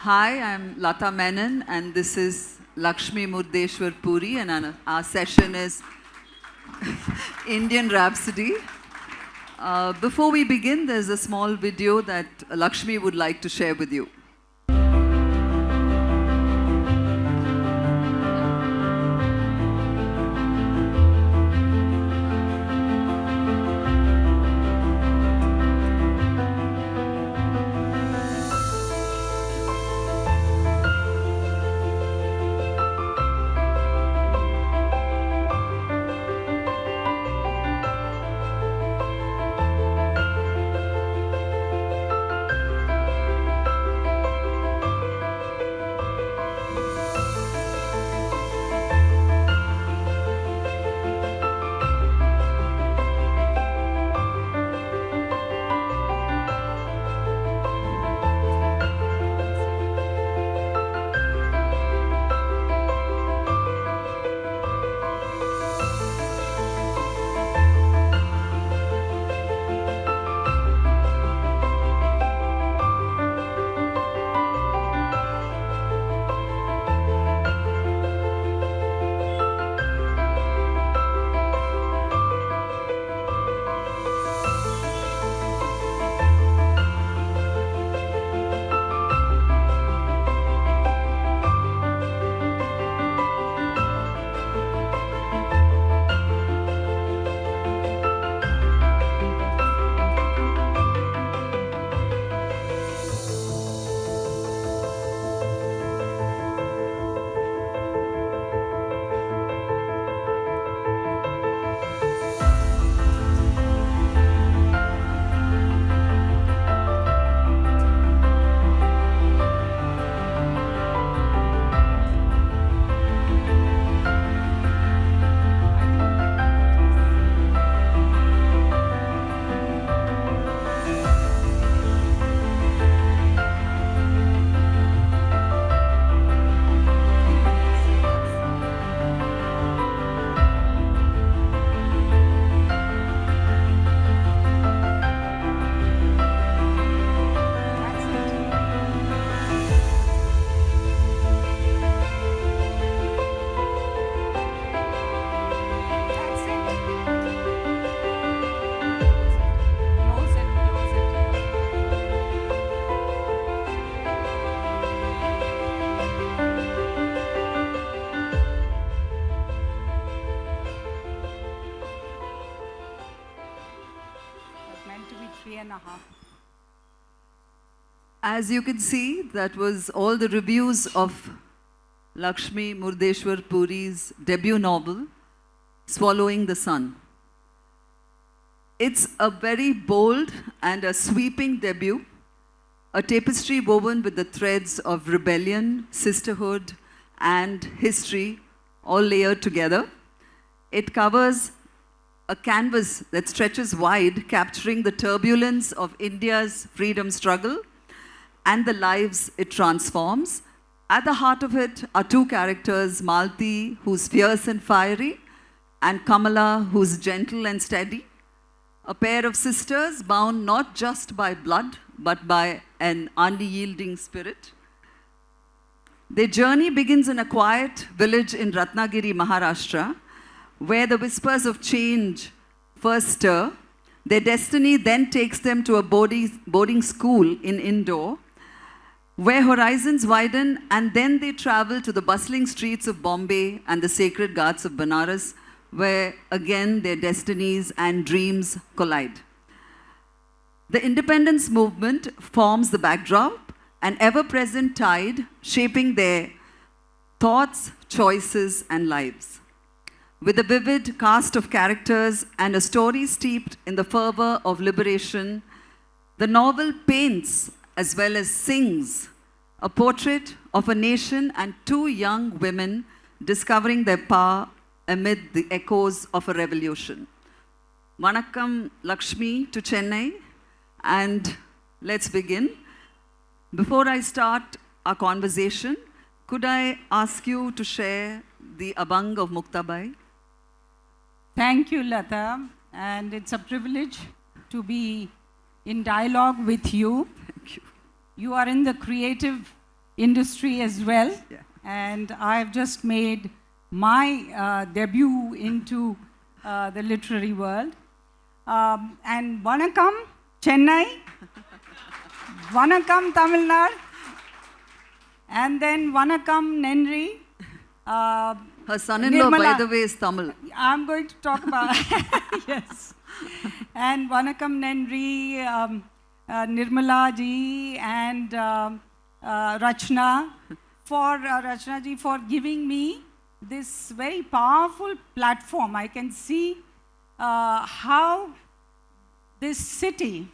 Hi, I'm Lata Menon, and this is Lakshmi Murdeshwar Puri, and our session is Indian Rhapsody. Before we begin, there's a small video that Lakshmi would like to share with you. As you can see, that was all the reviews of Lakshmi Murdeshwar Puri's debut novel, Swallowing the Sun. It's a very bold and a sweeping debut, a tapestry woven with the threads of rebellion, sisterhood, and history all layered together. It covers a canvas that stretches wide, capturing the turbulence of India's freedom struggle and the lives it transforms. At the heart of it are two characters, Malti, who's fierce and fiery, and Kamala, who's gentle and steady. A pair of sisters bound not just by blood, but by an unyielding spirit. Their journey begins in a quiet village in Ratnagiri, Maharashtra, where the whispers of change first stir. Their destiny then takes them to a boarding school in Indore, where horizons widen, and then they travel to the bustling streets of Bombay and the sacred ghats of Banaras, where again their destinies and dreams collide. The independence movement forms the backdrop, an ever-present tide shaping their thoughts, choices, and lives. With a vivid cast of characters and a story steeped in the fervor of liberation, the novel paints as well as sings a portrait of a nation and two young women discovering their power amid the echoes of a revolution. Vanakkam Lakshmi to Chennai, and let's begin. Before I start our conversation, could I ask you to share the Abang of Muktabai? Thank you, Lata, and it's a privilege to be in dialogue with you. Thank you. You are in the creative industry as well. Yeah. And I've just made my debut into the literary world. And Vanakkam, Chennai, Vanakkam, Tamil Nadu, and then Vanakkam, Nenri. Her son-in-law, by Nirmala. the way, is Tamil. I'm going to talk about, yes. And Vanakkam, Nenri, Nirmala ji, and Rachna, for Rachna ji for giving me this very powerful platform. I can see how this city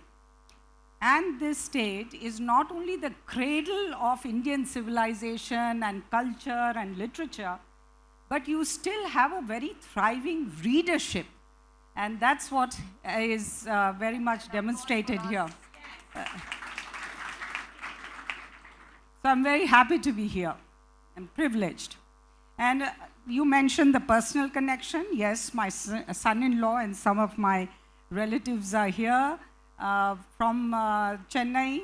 and this state is not only the cradle of Indian civilization and culture and literature, but you still have a very thriving readership. And that's what is very much demonstrated here. So I'm very happy to be here and privileged. And you mentioned the personal connection. Yes, my son-in-law and some of my relatives are here from Chennai.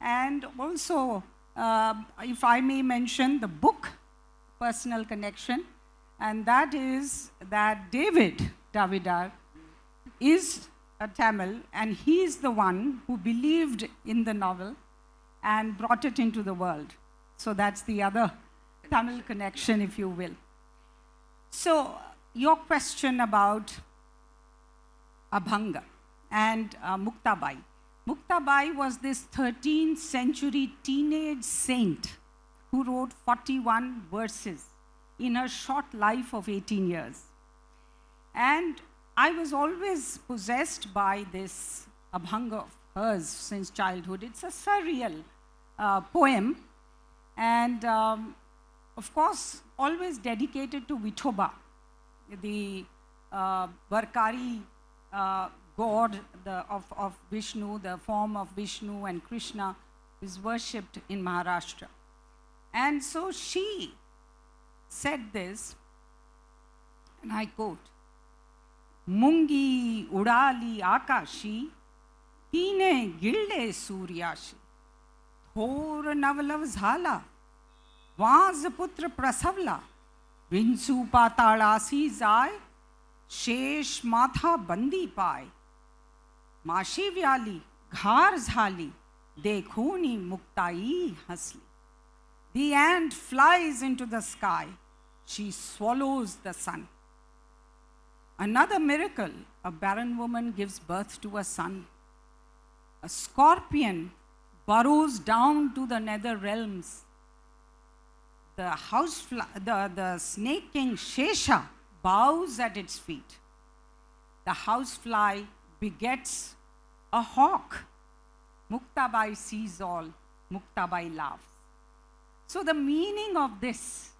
And also, if I may mention the book, Personal Connection, and that is that David Davidar is a Tamil, and he is the one who believed in the novel and brought it into the world. So that's the other Tamil connection, if you will. So your question about Abhanga and Muktabai. Muktabai was this 13th century teenage saint who wrote 41 verses in her short life of 18 years. And I was always possessed by this Abhanga of hers since childhood. It's a surreal poem, and of course, always dedicated to Vithoba, the Varkari god of Vishnu, the form of Vishnu and Krishna is worshipped in Maharashtra. And so she said this, and I quote, Mungi udali akashi, tine gilde suryashi, thor navlav zhala, vaz putra prasavla, vinsu patalasi zai, शेष माथा बंदी पाय माशी valley घार झाली देखोनी Muktai Hansli. The ant flies into the sky, she swallows the sun. Another miracle, a barren woman gives birth to a son. A scorpion burrows down to the nether realms. The snake king Shesha bows at its feet. The housefly begets a hawk. Muktabai sees all, Muktabai laughs. So the meaning of this,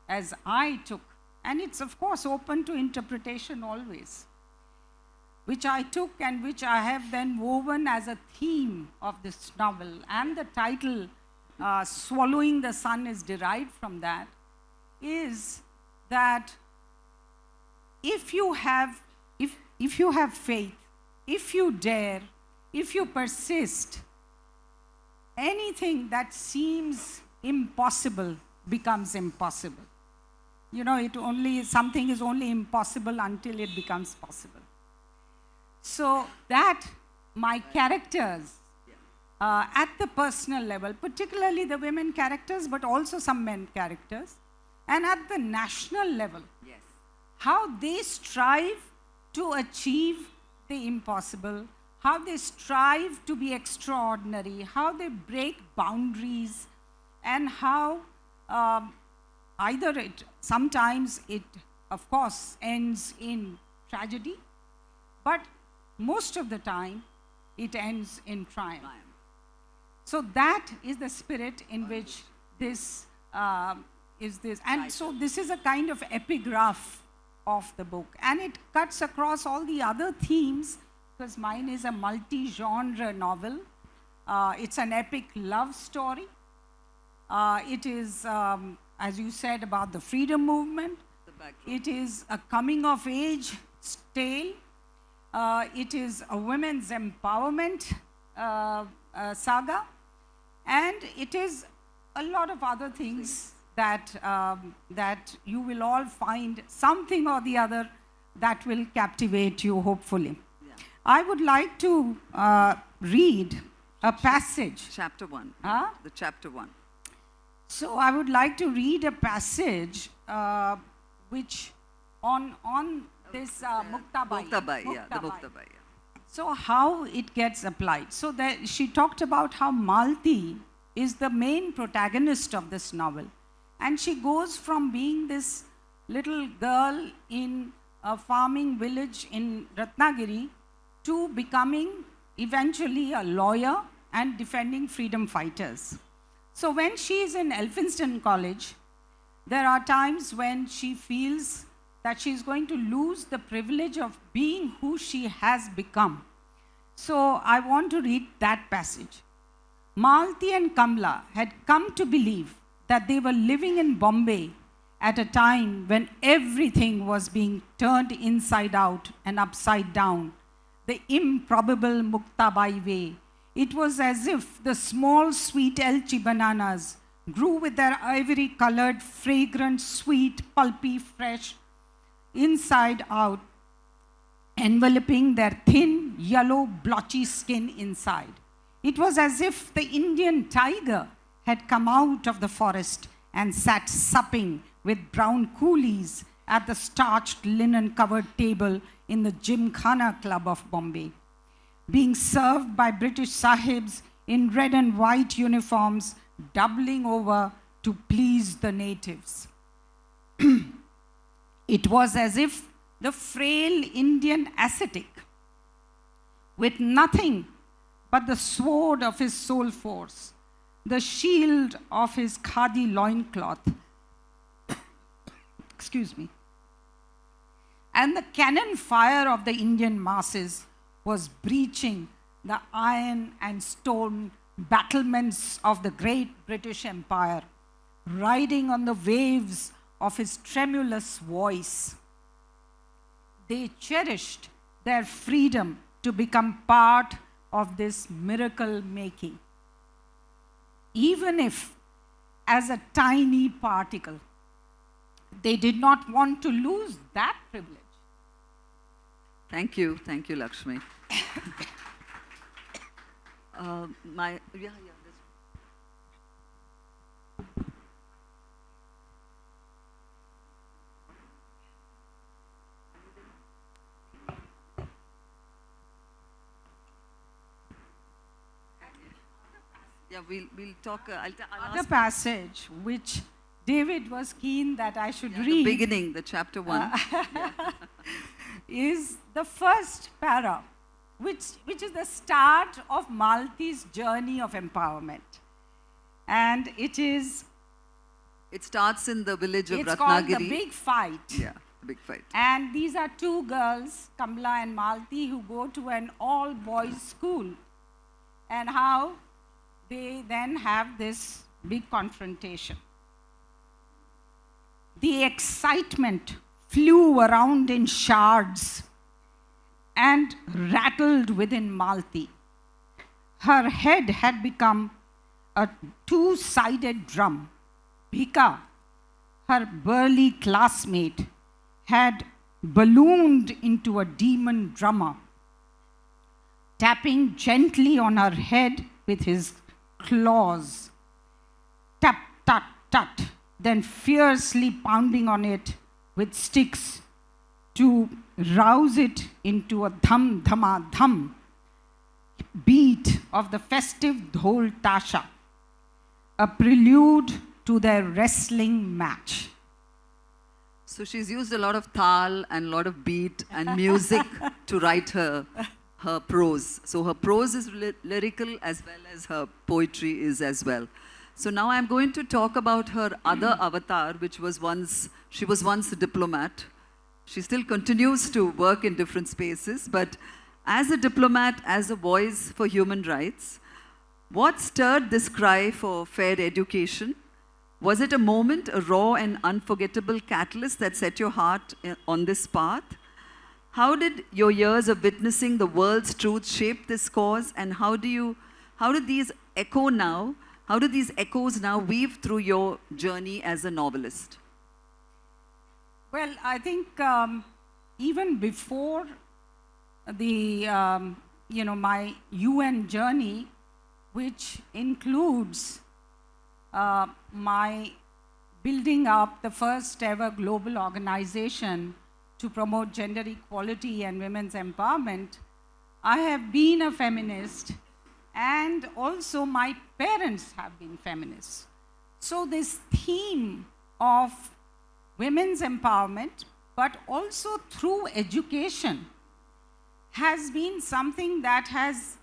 as I took, and it's of course open to interpretation always, which I took and which I have then woven as a theme of this novel, and the title, Swallowing the Sun, is derived from that, is that if you have faith, if you dare, if you persist, anything that seems impossible becomes impossible. You know, something is only impossible until it becomes possible. So that my characters, at the personal level, particularly the women characters, but also some men characters, and at the national level, Yes. how they strive to achieve the impossible, how they strive to be extraordinary, how they break boundaries, and how sometimes it, of course, ends in tragedy, but most of the time it ends in triumph. So that is the spirit in which this is this. And so this is a kind of epigraph of the book. And it cuts across all the other themes, because mine is a multi-genre novel. It's an epic love story. It is, as you said, about the freedom movement. It is a coming-of-age tale. It is a women's empowerment saga. And it is a lot of other things that you will all find something or the other that will captivate you, hopefully. Yeah. I would like to read a passage. Chapter 1. Huh? The chapter 1. So I would like to read a passage which on this Muktabai. Muktabai, yeah, the Muktabai. Yeah. So how it gets applied. So that she talked about how Malti is the main protagonist of this novel. And she goes from being this little girl in a farming village in Ratnagiri to becoming eventually a lawyer and defending freedom fighters. So when she is in Elphinstone College, there are times when she feels that she is going to lose the privilege of being who she has become. So I want to read that passage. Malti and Kamla had come to believe that they were living in Bombay at a time when everything was being turned inside out and upside down, the improbable Muktabai way. It was as if the small sweet Elchi bananas grew with their ivory-colored, fragrant, sweet, pulpy, fresh, inside out, enveloping their thin, yellow, blotchy skin inside. It was as if the Indian tiger had come out of the forest and sat supping with brown coolies at the starched linen-covered table in the Gymkhana Club of Bombay, being served by British sahibs in red and white uniforms, doubling over to please the natives. It was as if the frail Indian ascetic, with nothing but the sword of his soul force, the shield of his khadi loincloth, excuse me, and the cannon fire of the Indian masses was breaching the iron and stone battlements of the great British Empire, riding on the waves of his tremulous voice. They cherished their freedom to become part of this miracle making, even if as a tiny particle. They did not want to lose that privilege. Thank you, Lakshmi. This. Yeah, we'll talk. I'll Another ask passage which David was keen that I should the read beginning, the chapter 1. is the first para, which is the start of Malti's journey of empowerment. And It starts in the village of it's Ratnagiri. called The Big Fight. Yeah, the big fight. And these are two girls, Kamla and Malti, who go to an all-boys school. And how they then have this big confrontation. The excitement flew around in shards and rattled within Malti. Her head had become a two-sided drum. Bhika, her burly classmate, had ballooned into a demon drummer, tapping gently on her head with his claws. Tap, tut, tut, then fiercely pounding on it with sticks to rouse it into a dham, dhama, dham beat of the festive dhol tasha, a prelude to their wrestling match. So she's used a lot of tal and a lot of beat and music to write her prose. So her prose is lyrical as well as her poetry is as well. So now I'm going to talk about her other avatar, which was she was once a diplomat. She still continues to work in different spaces, but as a diplomat, as a voice for human rights, what stirred this cry for fair education? Was it a moment, a raw and unforgettable catalyst that set your heart on this path? How did your years of witnessing the world's truth shape this cause, and how did these echo now How do these echoes now weave through your journey as a novelist? Well, I think even before the, my UN journey, which includes my building up the first ever global organization to promote gender equality and women's empowerment, I have been a feminist, and also my parents have been feminists. So this theme of women's empowerment, but also through education, has been something that has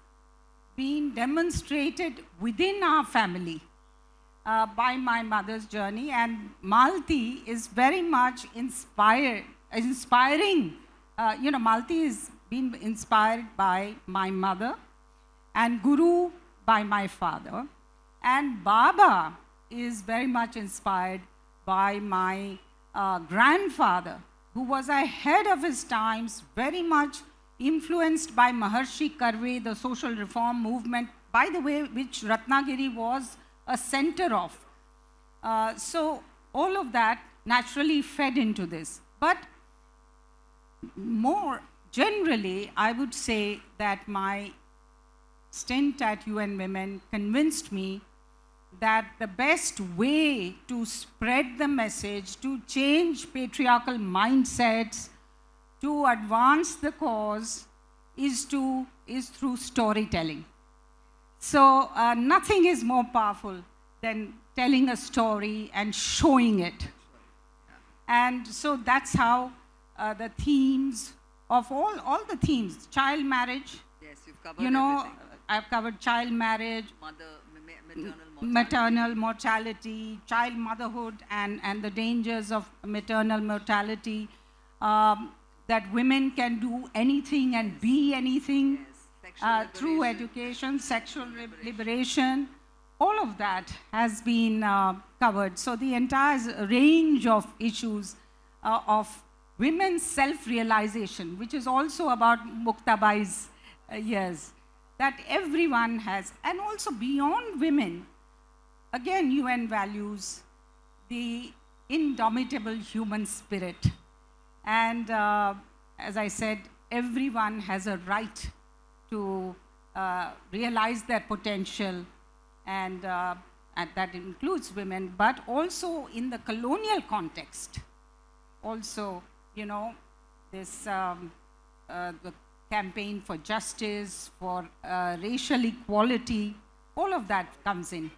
been demonstrated within our family by my mother's journey, and Malti is very much inspiring. Malti is been inspired by my mother, and Guru by my father, and Baba is very much inspired by my grandfather, who was ahead of his times, very much influenced by Maharshi Karve, the social reform movement, by the way, which Ratnagiri was a center of. So all of that naturally fed into this. But more generally, I would say that my stint at UN Women convinced me that the best way to spread the message, to change patriarchal mindsets, to advance the cause is through storytelling. So nothing is more powerful than telling a story and showing it. And so that's how the themes of all the themes, child marriage. Yes, you've covered everything. I've covered child marriage, maternal mortality, child motherhood, and the dangers of maternal mortality, that women can do anything and be anything through education, sexual liberation. All of that has been covered. So the entire range of issues of women's self-realization, which is also about Muktabai's years, that everyone has, and also beyond women, again, UN values the indomitable human spirit. And as I said, everyone has a right to realize their potential, and that includes women, but also in the colonial context. Also, this the campaign for justice, for racial equality, all of that comes in.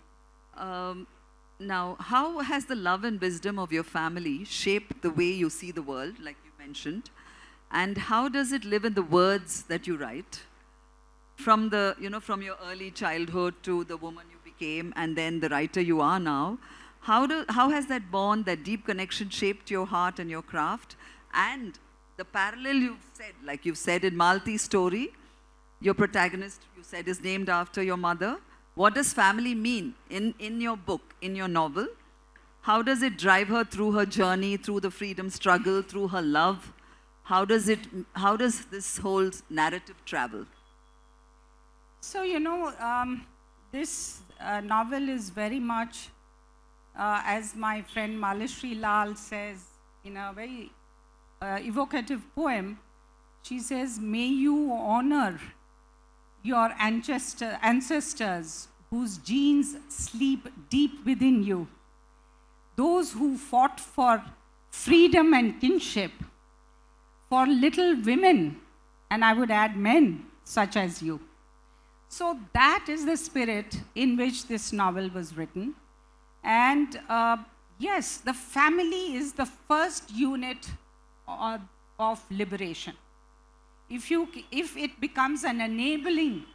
Now, how has the love and wisdom of your family shaped the way you see the world, like you mentioned? And how does it live in the words that you write? From from your early childhood to the woman you became, and then the writer you are now, how has that bond, that deep connection, shaped your heart and your craft? And the parallel you've said in Malti's story, your protagonist, you said, is named after your mother. What does family mean in your book, in your novel? How does it drive her through her journey, through the freedom struggle, through her love? How does this whole narrative travel? So, this novel is very much, as my friend Malishri Lal says in a very evocative poem, she says, "May you honor your ancestors whose genes sleep deep within you, those who fought for freedom and kinship, for little women, and I would add men such as you." So that is the spirit in which this novel was written. And yes, the family is the first unit of liberation. If it becomes an enabling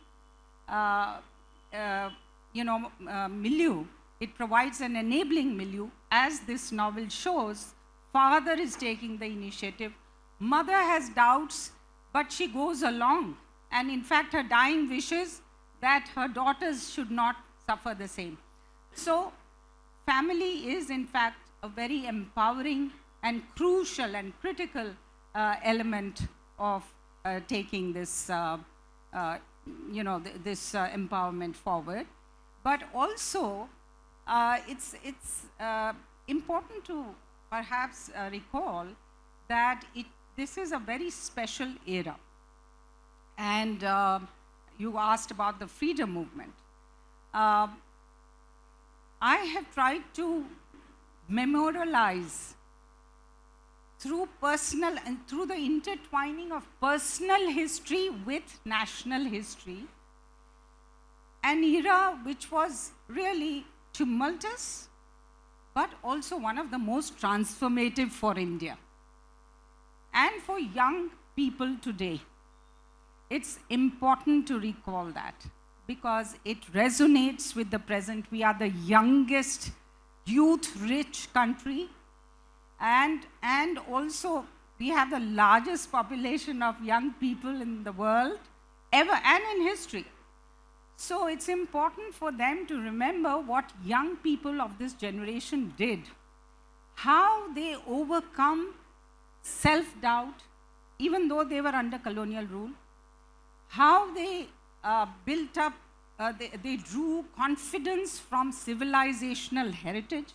milieu, it provides an enabling milieu, as this novel shows. Father is taking the initiative. Mother has doubts, but she goes along. And in fact, her dying wishes that her daughters should not suffer the same. So family is in fact a very empowering and crucial and critical element of taking this, this empowerment forward. But also, it's important to perhaps recall that this is a very special era. And you asked about the freedom movement. I have tried to memorialize through personal and through the intertwining of personal history with national history, an era which was really tumultuous, but also one of the most transformative for India and for young people today. It's important to recall that because it resonates with the present. We are the youngest youth-rich country, and also we have the largest population of young people in the world ever and in history. So it's important for them to remember what young people of this generation did, how they overcome self-doubt, even though they were under colonial rule, how they built up, they drew confidence from civilizational heritage,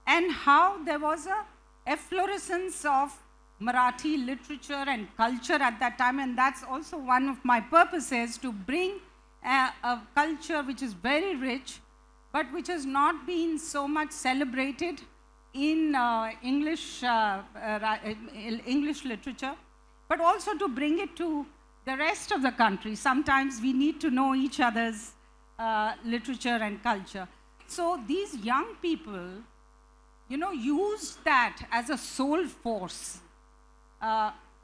and how there was a efflorescence of Marathi literature and culture at that time. And that's also one of my purposes, to bring a culture which is very rich, but which has not been so much celebrated in English literature, but also to bring it to the rest of the country. Sometimes we need to know each other's literature and culture. So these young people, used that as a sole force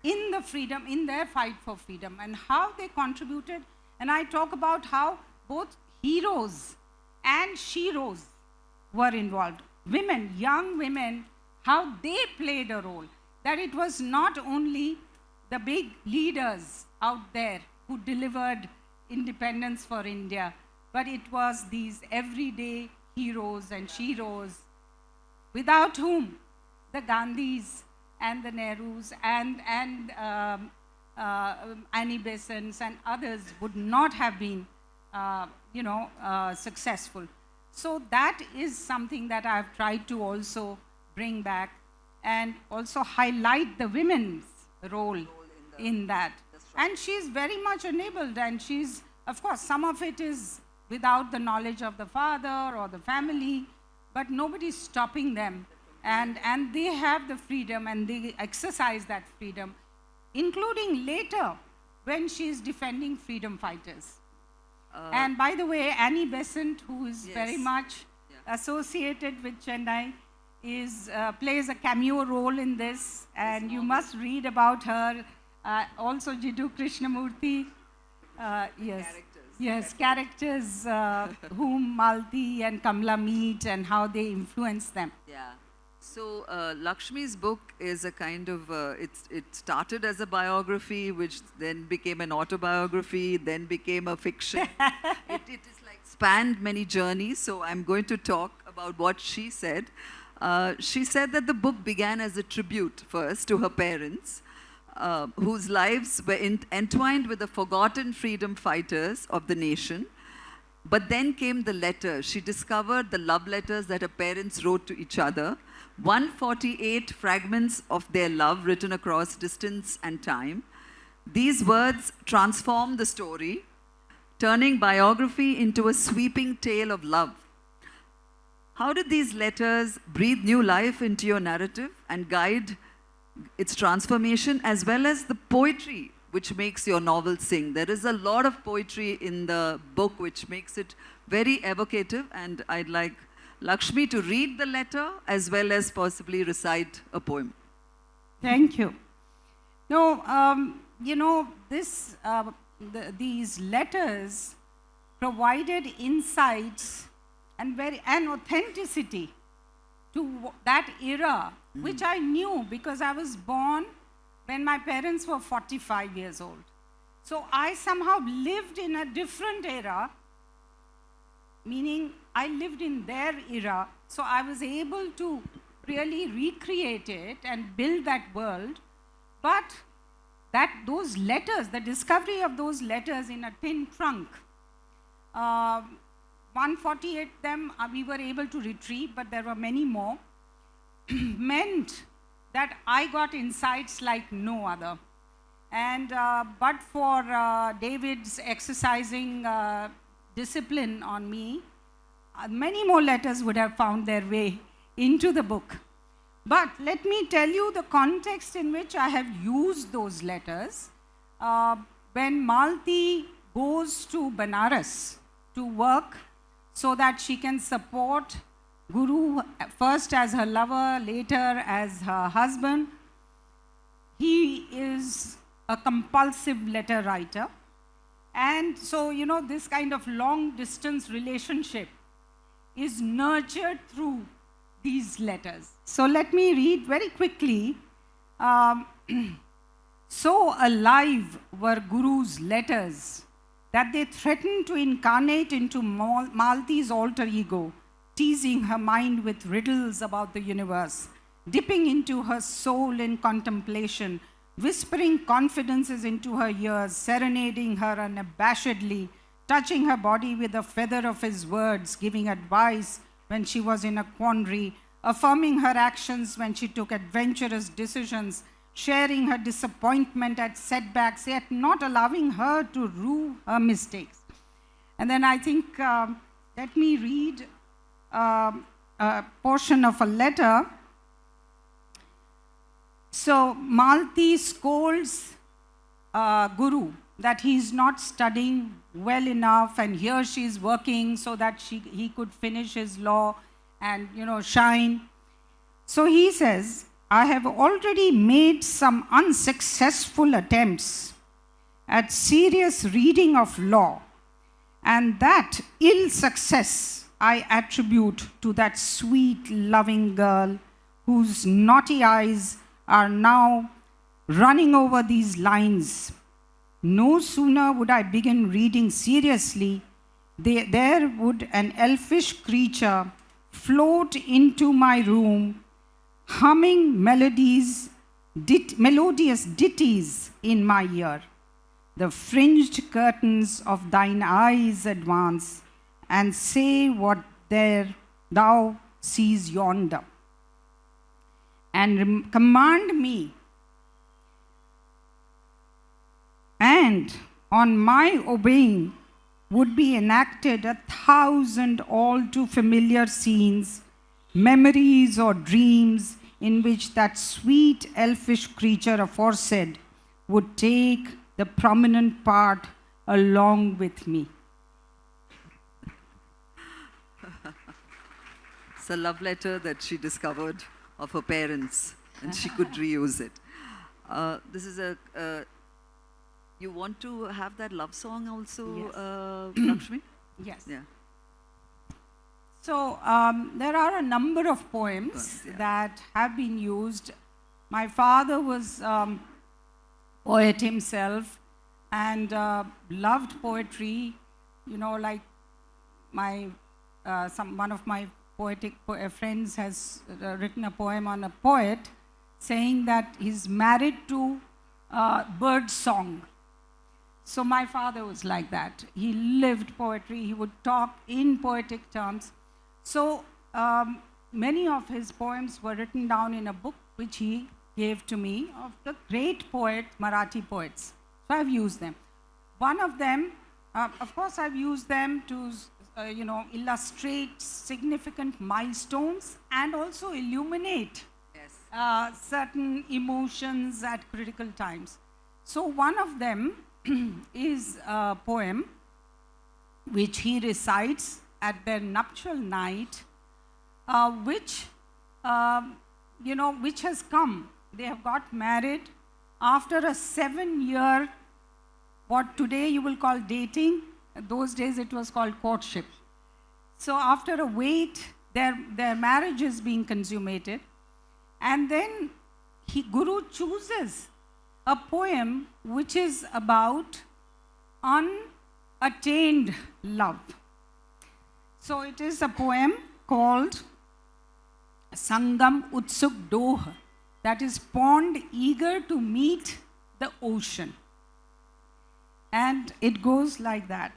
in the freedom, in their fight for freedom, and how they contributed. And I talk about how both heroes and sheroes were involved. Women, young women, how they played a role. That it was not only the big leaders out there who delivered independence for India, but it was these everyday heroes and sheroes, without whom the Gandhis and the Nehrus and Annie Besants and others would not have been, successful. So that is something that I've tried to also bring back and also highlight the women's role in that. And she's very much enabled, and she's, of course, some of it is without the knowledge of the father or the family, but nobody's stopping them. And they have the freedom, and they exercise that freedom, including later when she's defending freedom fighters. And by the way, Annie Besant, who is very much associated with Chennai, plays a cameo role in this, and you must read about her. Also Jiddu Krishnamurthy, characters whom Malti and Kamla meet and how they influence them. Yeah. So Lakshmi's book is a kind of, it started as a biography, which then became an autobiography, then became a fiction. it is like spanned many journeys, so I'm going to talk about what she said. She said that the book began as a tribute first to her parents, whose lives were entwined with the forgotten freedom fighters of the nation. But then came the letters. She discovered the love letters that her parents wrote to each other, 148 fragments of their love written across distance and time. These words transformed the story, turning biography into a sweeping tale of love. How did these letters breathe new life into your narrative and guide its transformation, as well as the poetry which makes your novel sing? There is a lot of poetry in the book which makes it very evocative, and I'd like Lakshmi to read the letter as well as possibly recite a poem. Thank you. No, these letters provided insights and authenticity to that era, which I knew because I was born when my parents were 45 years old. So I somehow lived in a different era, meaning I lived in their era, so I was able to really recreate it and build that world. But those letters, the discovery of those letters in a tin trunk, 148 them we were able to retrieve, but there were many more, meant that I got insights like no other. And but for David's exercising discipline on me, many more letters would have found their way into the book. But let me tell you the context in which I have used those letters. When Malti goes to Banaras to work so that she can support Guru, first as her lover, later as her husband, he is a compulsive letter writer. And so, you know, this kind of long distance relationship is nurtured through these letters. So let me read very quickly. So alive were Guru's letters that they threatened to incarnate into Malti's alter ego, teasing her mind with riddles about the universe, dipping into her soul in contemplation, whispering confidences into her ears, serenading her unabashedly, touching her body with a feather of his words, giving advice when she was in a quandary, affirming her actions when she took adventurous decisions, sharing her disappointment at setbacks, yet not allowing her to rue her mistakes. And then I think, let me read a portion of a letter. So Malti scolds Guru that he is not studying well enough, and here she is working so that he could finish his law and, you know, shine. So he says, I have already made some unsuccessful attempts at serious reading of law, and that ill success I attribute to that sweet, loving girl whose naughty eyes are now running over these lines. No sooner would I begin reading seriously, there would an elfish creature float into my room, humming melodious ditties in my ear. The fringed curtains of thine eyes advance, and say what there thou seest yonder, and command me, and on my obeying would be enacted 1,000 all too familiar scenes, memories or dreams in which that sweet elfish creature aforesaid would take the prominent part along with me. It's a love letter that she discovered of her parents, and she could reuse it. This is you want to have that love song also, Yes. Lakshmi? Yes. Yeah. So there are a number of poems Yeah. that have been used. My father was poet himself and loved poetry. You know, like my one of my poetic friends has written a poem on a poet saying that he's married to bird song. So my father was like that. He lived poetry. He would talk in poetic terms. So many of his poems were written down in a book which he gave to me of the great Marathi poets. So I've used them. One of them, of course, I've used them to illustrate significant milestones and also illuminate certain emotions at critical times. So one of them is a poem which he recites at their nuptial night, which has come. They have got married after a 7-year, what today you will call dating. Those days it was called courtship. So after a wait, their marriage is being consummated. And then Guru chooses a poem which is about unattained love. So it is a poem called Sangam Utsuk Doh, that is pond eager to meet the ocean. And it goes like that.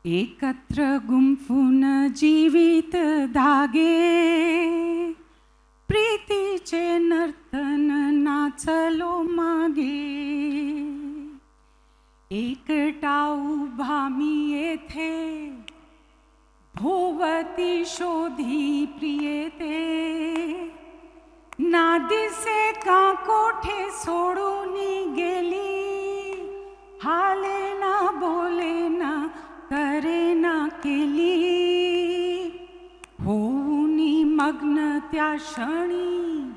एकत्र गुंफून जीवित धागे प्रीतीचे नर्तन नाचलो मागे एकटा उभा मी येथे भोवती शोधी प्रियते ना दिसे का कोठे सोडून गेली हाले ना बोले ना करे ना केली होऊनी मग्न त्या क्षणी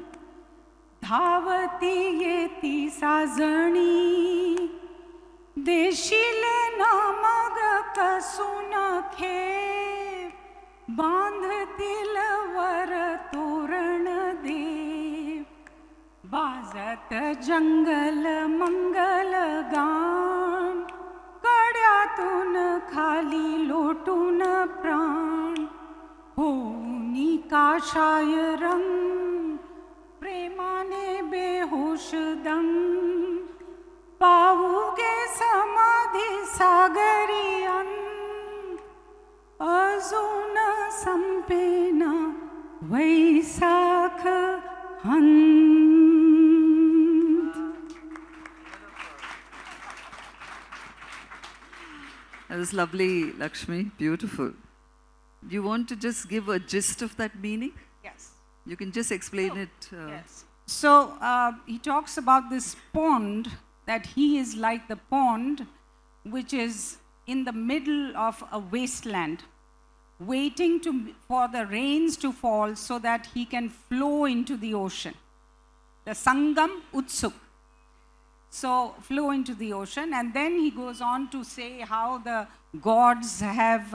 धावती येती साजणी देशीले ना मग कसून खेप बांधतील वर तोरण दे बाजत जंगल मंगल गान कड्यातून खाली लोटून प्राण होऊनी काशाय रंग प्रेमाने बेहोश दंग पाऊगे समाधी सागरी अंत अजून संपेना Vaisakh हंत. That was lovely, Lakshmi. Beautiful. Do you want to just give a gist of that meaning? Yes. You can just explain it. Yes. So he talks about this pond, that he is like the pond which is in the middle of a wasteland, waiting for the rains to fall so that he can flow into the ocean. The Sangam Utsuk. So flow into the ocean, and then he goes on to say how the gods have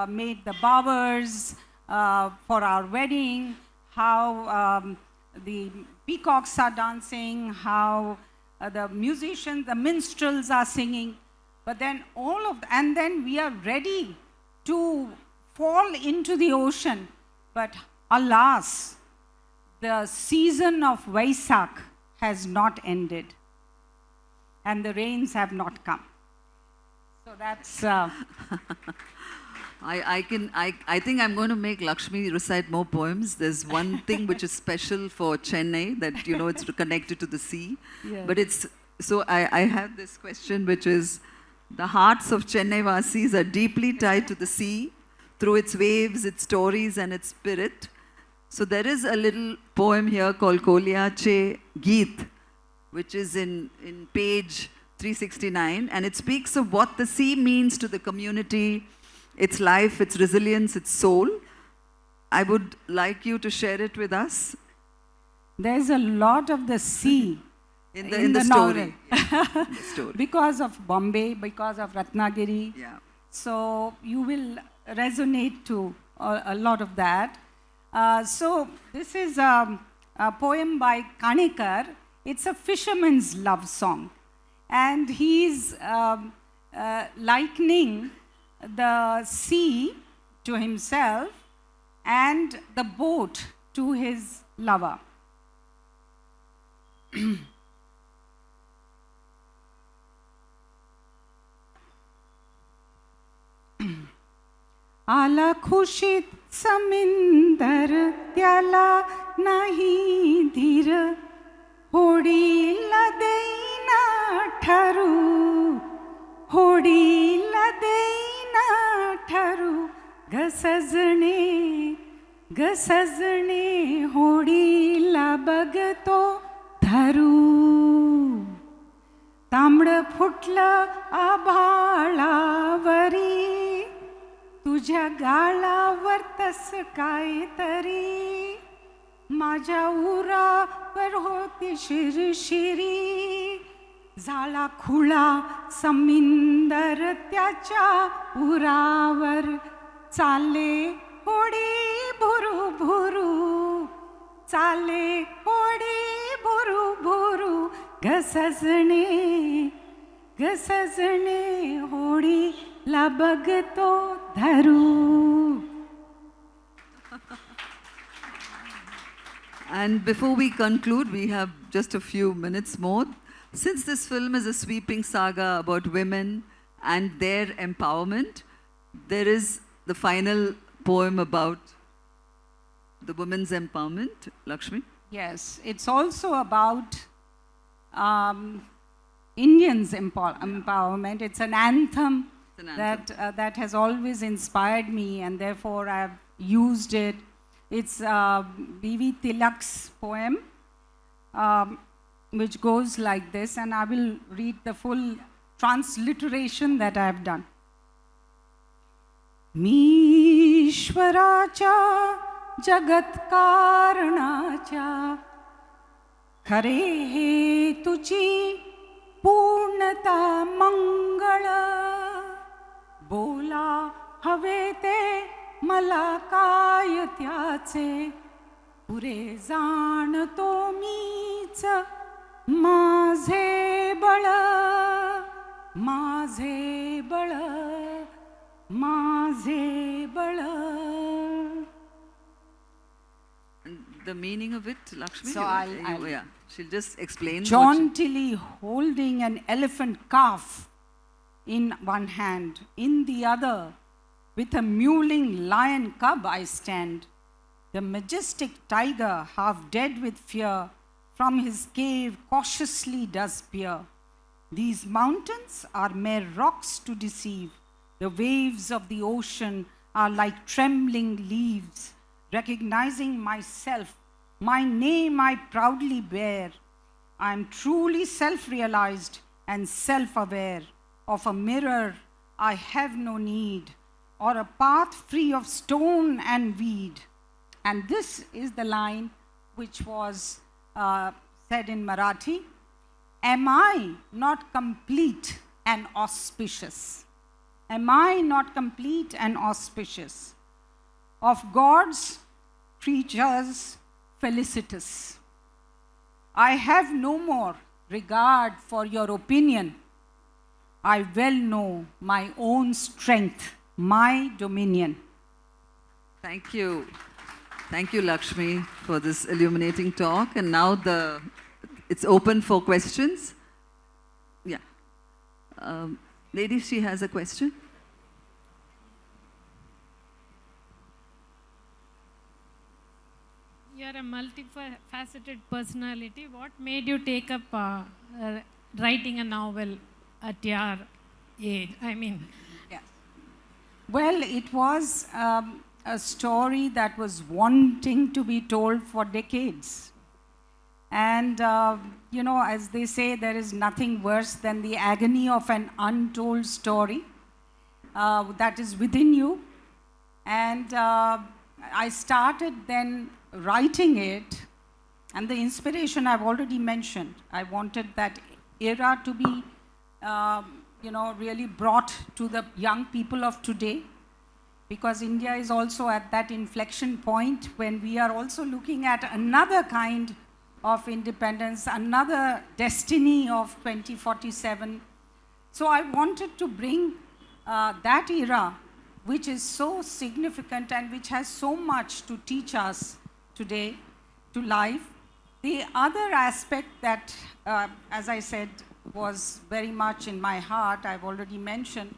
made the bowers for our wedding, how the peacocks are dancing, how the musicians, the minstrels are singing, but then and then we are ready to fall into the ocean, but alas, the season of Vaisak has not ended. And the rains have not come. So that's... I think I'm going to make Lakshmi recite more poems. There's one thing which is special for Chennai, that, you know, it's connected to the sea. Yeah. But it's, so I have this question, which is, the hearts of Chennai Vasis are deeply tied to the sea through its waves, its stories, and its spirit. So there is a little poem here called Koliache Geet, which is in page 369, and it speaks of what the sea means to the community, its life, its resilience, its soul. I would like you to share it with us. There's a lot of the sea in the story. Yeah, in the story. Because of Bombay, because of Ratnagiri. Yeah. So you will resonate to a lot of that. So this is a poem by Kanekar. It's a fisherman's love song. And he's likening the sea to himself and the boat to his lover. आला खुशीत समिंदर त्याला नाही धीर होडीला देईना ठरू होडीला देईना ठरू गसजणे होडीला बघतो धरू तांबड फुटलं आभाळावरी तुझ्या गालावर तस काहीतरी माझ्या उरावर होती शिरशिरी झाला खुळा समिंदर त्याच्या उरावर चाले होडी भुरू भुरू चाले होडी भुरू भुरू घसजणे होडीला बघतो धरू. And before we conclude, we have just a few minutes more. Since this film is a sweeping saga about women and their empowerment, There is the final poem about the women's empowerment, Lakshmi. Yes, it's also about Indians' empowerment. It's an anthem, It's an anthem. that has always inspired me, and therefore I've used it. It's B.V. Tilak's poem, which goes like this, and I will read the full transliteration that I have done. मीश्वराच्या जगत्कारणाच्या खरे हेतुची पूर्णता मंगळ बोला हवे ते मला काय त्याचे पुरे जाणतो मीच माझे बळ माझे बळ माझे बळ. The meaning of it, Lakshmi? So I'll- yeah, she'll just explain. what she- Jauntily holding an elephant calf in one hand, in the other, with a mewling lion cub I stand. The majestic tiger, half dead with fear, from his cave cautiously does peer. These mountains are mere rocks to deceive. The waves of the ocean are like trembling leaves. Recognizing myself, my name I proudly bear. I am truly self-realized and self-aware. Of a mirror I have no need, or a path free of stone and weed. And this is the line which was said in Marathi. Am I not complete and auspicious? Am I not complete and auspicious? Of God's creatures felicitous. I have no more regard for your opinion. I well know my own strength, my dominion. Thank you. Thank you, Lakshmi, for this illuminating talk. And now it's open for questions. Yeah. Lady, she has a question. You are a multifaceted personality. What made you take up writing a novel at your age? I mean, Yes. Well, it was a story that was wanting to be told for decades. And, as they say, there is nothing worse than the agony of an untold story that is within you. And I started then writing it, and the inspiration I've already mentioned. I wanted that era to be, really brought to the young people of today, because India is also at that inflection point when we are also looking at another kind of independence, another destiny of 2047. So I wanted to bring that era, which is so significant and which has so much to teach us today, to life. The other aspect that, as I said, was very much in my heart, I've already mentioned,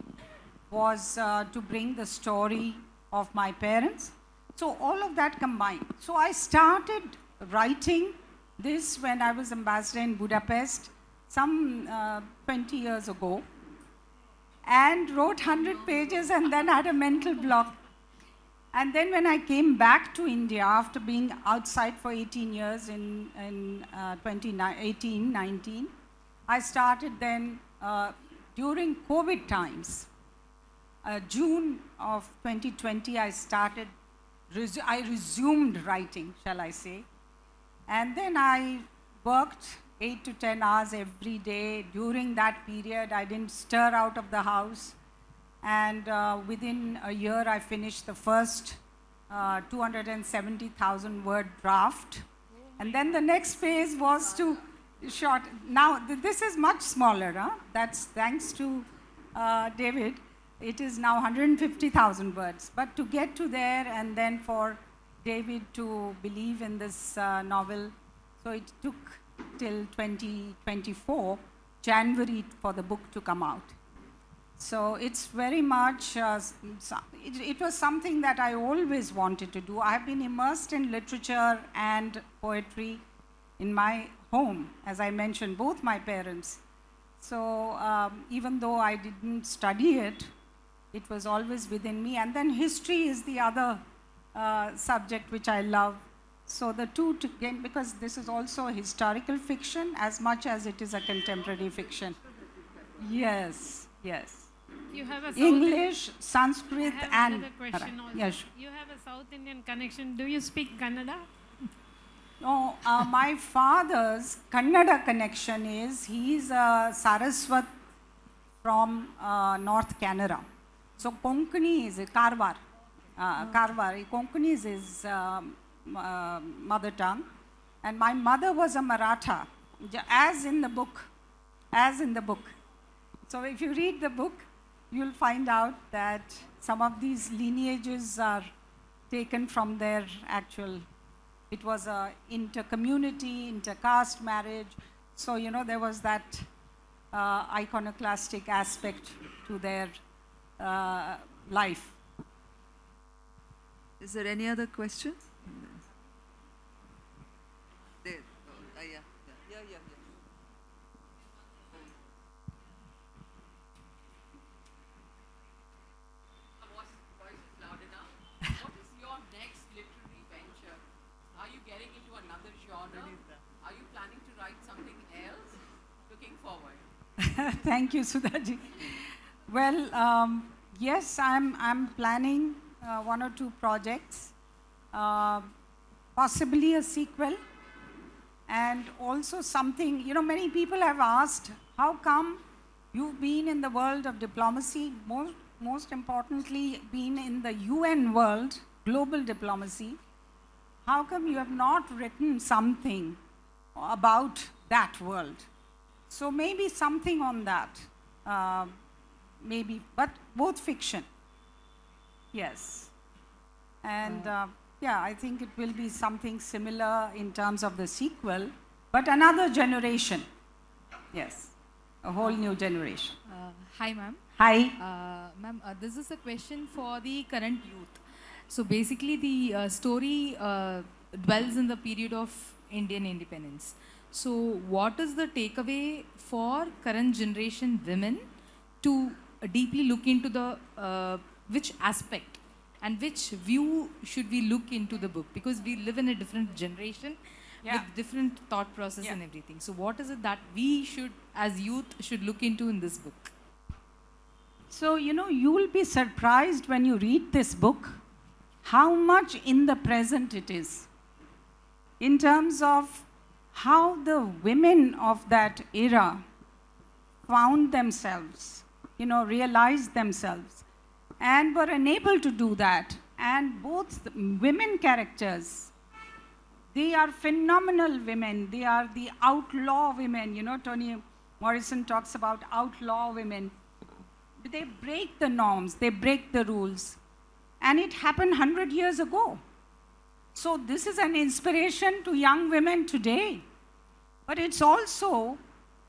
was to bring the story of my parents. So all of that combined. So I started writing this when I was ambassador in Budapest some 20 years ago, and wrote 100 pages and then had a mental block. And then when I came back to India after being outside for 18 years in 2018, 19, I started then during COVID times. June of 2020, I resumed writing, shall I say. And then I worked 8 to 10 hours every day. During that period, I didn't stir out of the house. And within a year, I finished the first 270,000 word draft. And then the next phase was to short. Now, this is much smaller. Huh? That's thanks to David. It is now 150,000 words. But to get to there, and then for David to believe in this novel, so it took till 2024, January, for the book to come out. So it's very much, it was something that I always wanted to do. I have been immersed in literature and poetry in my home, as I mentioned, both my parents. So even though I didn't study it, it was always within me. And then history is the other subject which I love. So the two together, because this is also a historical fiction as much as it is a contemporary fiction. Yes, yes. You have a South English, I Sanskrit, have and another question also. yes. You have a South Indian connection. Do you speak Kannada? No, my father's Kannada connection is he's a Saraswat from North Canara. So Konkani is Karwar. Karwar. Konkani is his mother tongue. And my mother was a Maratha, as in the book. As in the book. So if you read the book, you'll find out that some of these lineages are taken from their actual. It was a inter-community, inter-caste marriage. So, you know, there was that iconoclastic aspect to their life. Is there any other questions? There. Yeah. Voice is loud enough. What is your next literary venture? Are you getting into another genre? Are you planning to write something else? Looking forward. Thank you, Sudhaji. Well, yes, I'm planning one or two projects, possibly a sequel, and also something, you know, many people have asked, how come you've been in the world of diplomacy, most importantly, been in the UN world, global diplomacy, how come you have not written something about that world? So maybe something on that, maybe, but both fiction. Yes. And yeah, I think it will be something similar in terms of the sequel, but another generation. Yes, a whole new generation. Hi, ma'am. Hi. Ma'am, this is a question for the current youth. So basically, the story dwells in the period of Indian independence. So what is the takeaway for current generation women to deeply look into the which aspect and which view should we look into the book? Because we live in a different generation with different thought process and everything. So what is it that we should, as youth, should look into in this book? So, you know, you will be surprised when you read this book how much in the present it is. In terms of how the women of that era found themselves, you know, realized themselves, and were unable to do that. And both the women characters, they are phenomenal women. They are the outlaw women. You know, Toni Morrison talks about outlaw women. They break the norms, they break the rules. And it happened 100 years ago. So this is an inspiration to young women today. But it's also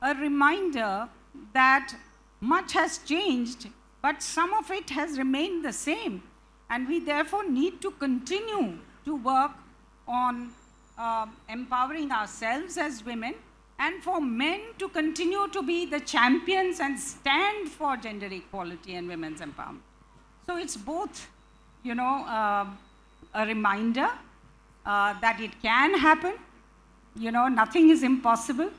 a reminder that much has changed, but some of it has remained the same. And we therefore need to continue to work on empowering ourselves as women, and for men to continue to be the champions and stand for gender equality and women's empowerment. So it's both, you know, a reminder that it can happen. You know, nothing is impossible.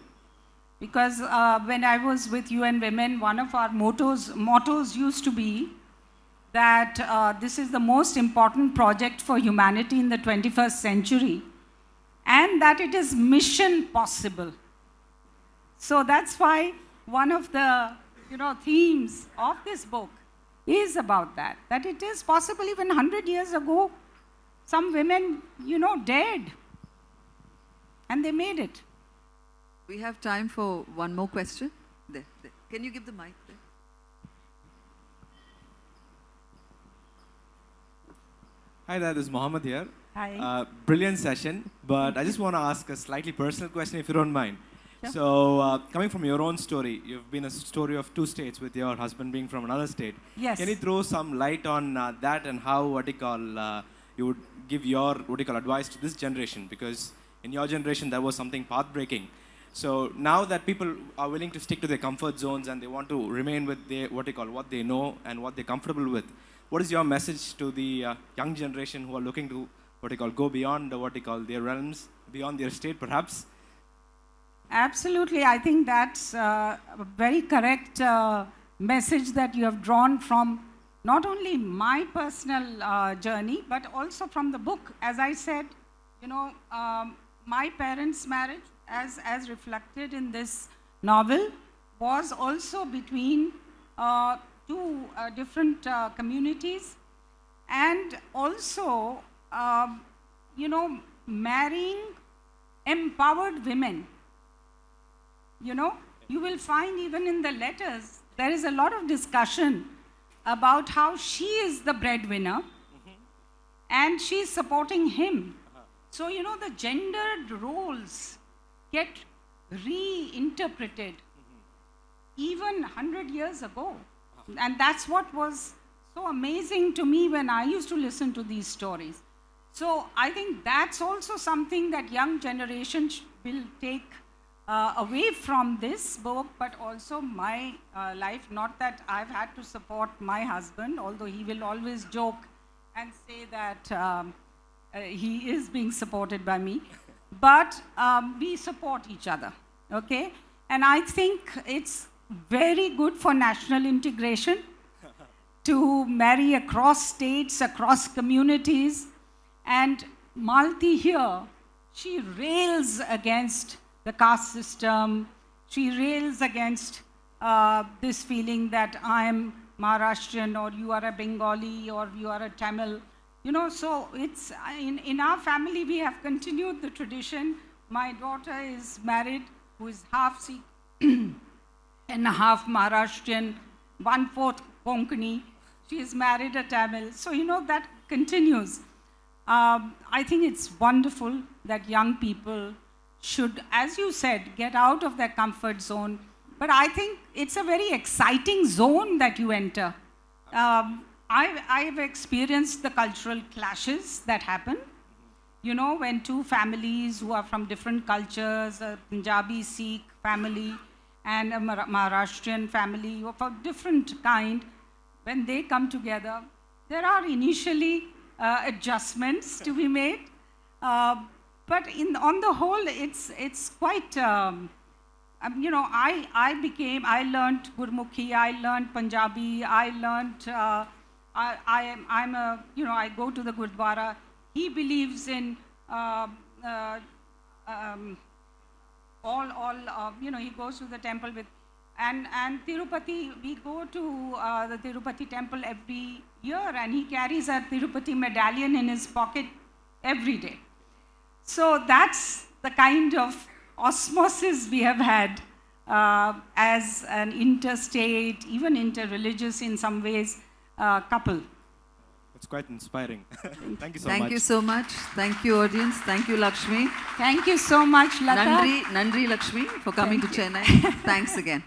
Because when I was with UN Women, one of our mottos used to be that this is the most important project for humanity in the 21st century, and that it is mission possible. So that's why one of the, you know, themes of this book is about that it is possible. Even 100 years ago, some women, you know, dared, and they made it. We have time for one more question. There. Can you give the mic there? Hi there, this is Mohammed here. Hi. Brilliant session, but I just want to ask a slightly personal question if you don't mind. So, coming from your own story, you've been a story of two states with your husband being from another state. Yes. Can you throw some light on that and how, you would give your, advice to this generation? Because in your generation, there was something path-breaking. So now that people are willing to stick to their comfort zones and they want to remain with their, what they know and what they're comfortable with, what is your message to the young generation who are looking to, go beyond, their realms, beyond their state, perhaps? Absolutely. I think that's a very correct message that you have drawn from not only my personal journey, but also from the book. As I said, my parents' marriage, as reflected in this novel, was also between two different communities, and also, marrying empowered women. You will find even in the letters, there is a lot of discussion about how she is the breadwinner and she's supporting him. So, the gendered roles get reinterpreted even 100 years ago. And that's what was so amazing to me when I used to listen to these stories. So I think that's also something that young generation will take away from this book, but also my life. Not that I've had to support my husband, although he will always joke and say that he is being supported by me. But we support each other, okay? And I think it's very good for national integration to marry across states, across communities. And Malti here, she rails against the caste system. She rails against this feeling that I'm Maharashtrian or you are a Bengali or you are a Tamil. So it's in our family we have continued the tradition. My daughter is married, who is half Sikh and half Maharashtrian, 1/4 Konkani. She is married a Tamil. So that continues. I think it's wonderful that young people should, as you said, get out of their comfort zone. But I think it's a very exciting zone that you enter. I've experienced the cultural clashes that happen. When two families who are from different cultures, a Punjabi Sikh family and a Maharashtrian family of a different kind, when they come together, there are initially adjustments to be made. But on the whole, it's quite, I learned Gurmukhi, I learned Punjabi, I learned, I go to the Gurdwara. He believes in he goes to the temple with, and Tirupati, we go to the Tirupati temple every year, and he carries a Tirupati medallion in his pocket every day. So that's the kind of osmosis we have had as an interstate, even interreligious in some ways, couple. It's quite inspiring. Thank you so much. Thank you so much. Thank you, audience. Thank you, Lakshmi. Thank you so much, Lata. Nandri Lakshmi, for coming to Chennai. Thanks again.